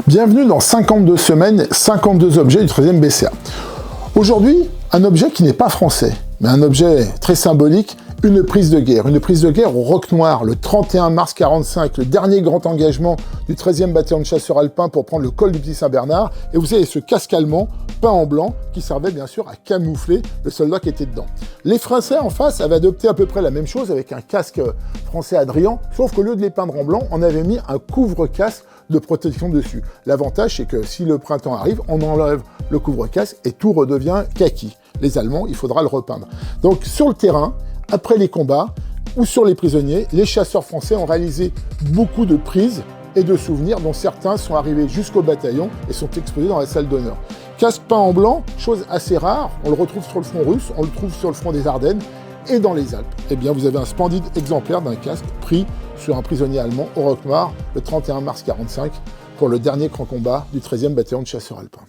Bienvenue dans 52 semaines, 52 objets du 13e BCA. Aujourd'hui, un objet qui n'est pas français, mais un objet très symbolique, une prise de guerre. Une prise de guerre au Roc Noir, le 31 mars 1945, le dernier grand engagement du 13e bataillon de chasseurs alpins pour prendre le col du Petit Saint-Bernard. Et vous avez ce casque allemand peint en blanc qui servait bien sûr à camoufler le soldat qui était dedans. Les Français en face avaient adopté à peu près la même chose avec un casque français Adrian, sauf qu'au lieu de les peindre en blanc, on avait mis un couvre-casque de protection dessus. L'avantage, c'est que si le printemps arrive, on enlève le couvre-casque et tout redevient kaki. Les Allemands, il faudra le repeindre. Donc sur le terrain, après les combats ou sur les prisonniers, les chasseurs français ont réalisé beaucoup de prises et de souvenirs dont certains sont arrivés jusqu'au bataillon et sont exposés dans la salle d'honneur. Casque peint en blanc, chose assez rare, on le retrouve sur le front russe, on le trouve sur le front des Ardennes et dans les Alpes. Eh bien, vous avez un splendide exemplaire d'un casque pris sur un prisonnier allemand au Roc Noir le 31 mars 1945 pour le dernier grand combat du 13e bataillon de chasseurs alpins.